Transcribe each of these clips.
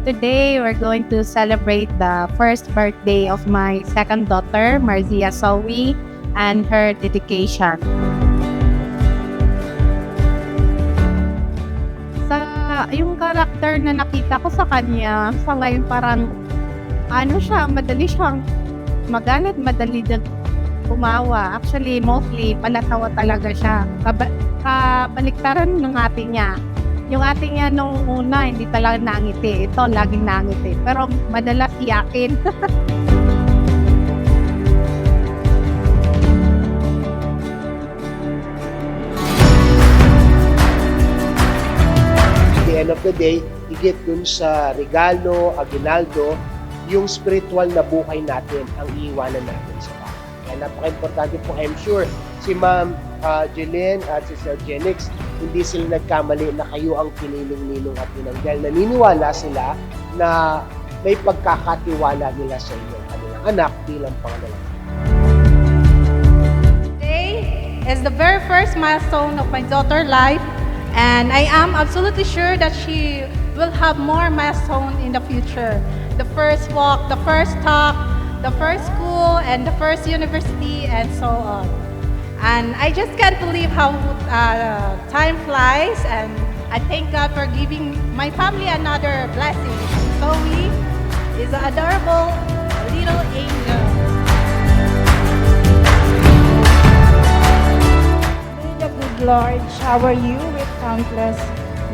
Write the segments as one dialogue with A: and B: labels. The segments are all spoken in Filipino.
A: Today, we're going to celebrate the first birthday of my second daughter, Marzia Sowi, and her dedication. Yung karakter na nakita ko sa kanya, sa ngayon parang, madali siyang magalit, madali din tumawa. Actually, mostly, palatawa talaga siya. Kabaliktaran ng ate niya. Yung ate niya nung una, hindi talaga nangiti. Ito, laging nangiti. Pero madalas iyakin.
B: At the end of the day, higit dun sa regalo, aguinaldo, yung spiritual na buhay natin ang iiwanan natin sa bahay. Kaya napaka-importante po, I'm sure, si Ma'am Jeline at si Sir Genix, hindi sila nagkamali na kayo ang kiniling-ninong at tinanggal. Naniniwala sila na may pagkakatiwala nila sa inyong kanilang anak bilang pangalan.
C: Today is the very first milestone of my daughter's life, and I am absolutely sure that she will have more milestones in the future. The first walk, the first talk, the first school, and the first university, and so on. And I just can't believe how time flies, and I thank God for giving my family another blessing. Zoe is an adorable little angel.
D: May the good Lord shower you with countless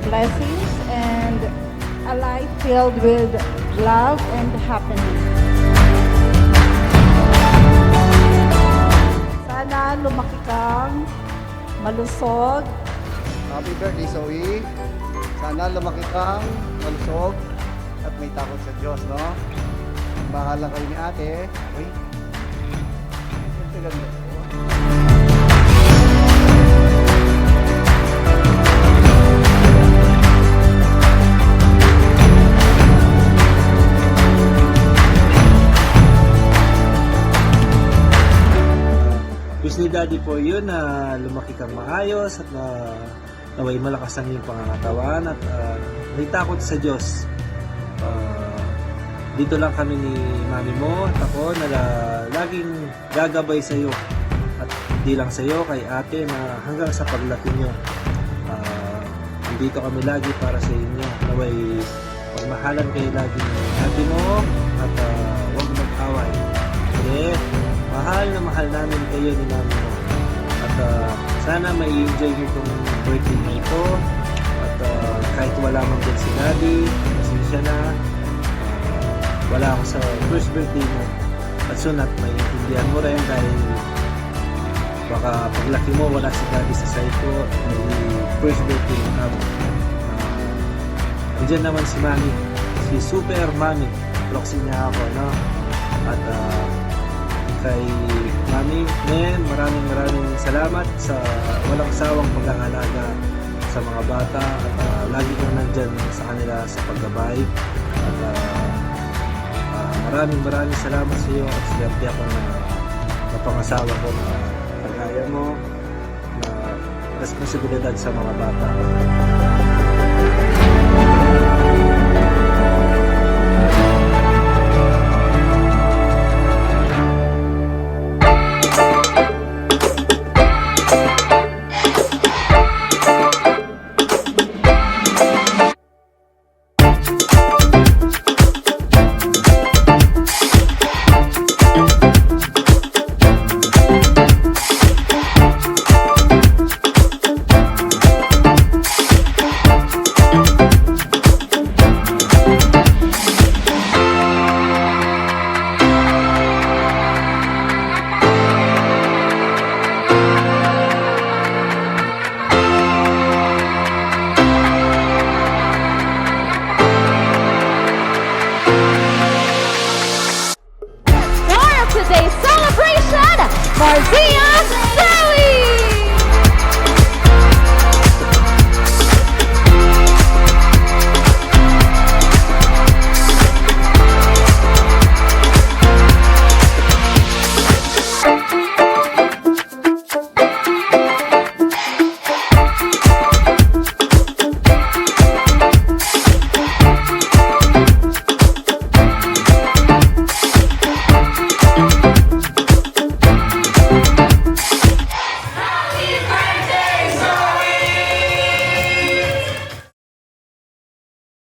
D: blessings and a life filled with love and happiness. Sana lumaki kang malusog.
E: Happy birthday, Zoe. Sana lumaki kang malusog at may takot sa Diyos, no? Bahala kayo ni ate. Uy. Ito ganda.
F: Wish ni Daddy for you na lumaki kang maayos at na naway malakas ang iyong pangangatawan at may takot sa Diyos. Dito lang kami ni Mami mo at ako na laging gagabay sa iyo at hindi lang sa iyo, kay ate na hanggang sa paglaki nyo. Dito kami lagi para sa inyo. Naway pagmahalan kayo lagi ni ate mo at huwag mag-away. Mahal na mahal namin kayo ni Mami mo. At sana may enjoy nyo itong birthday na ito. At kahit wala man dyan si Daddy, pasensya na. Wala ako sa first birthday mo. At soon at may intindihan mo rin dahil baka paglaki mo wala si Daddy sa side ko. May first birthday mo kamo. Andyan naman si Mami. Si Super Mami. Proxy niya ako, no? At kay Mami Men, maraming salamat sa walang sawang pag-aalaga sa mga bata at lagi kang nandyan sa kanila sa paggabay at maraming salamat sa iyo at swerte ako na napangasawa ko na kagaya mo na responsibilidad sa mga bata.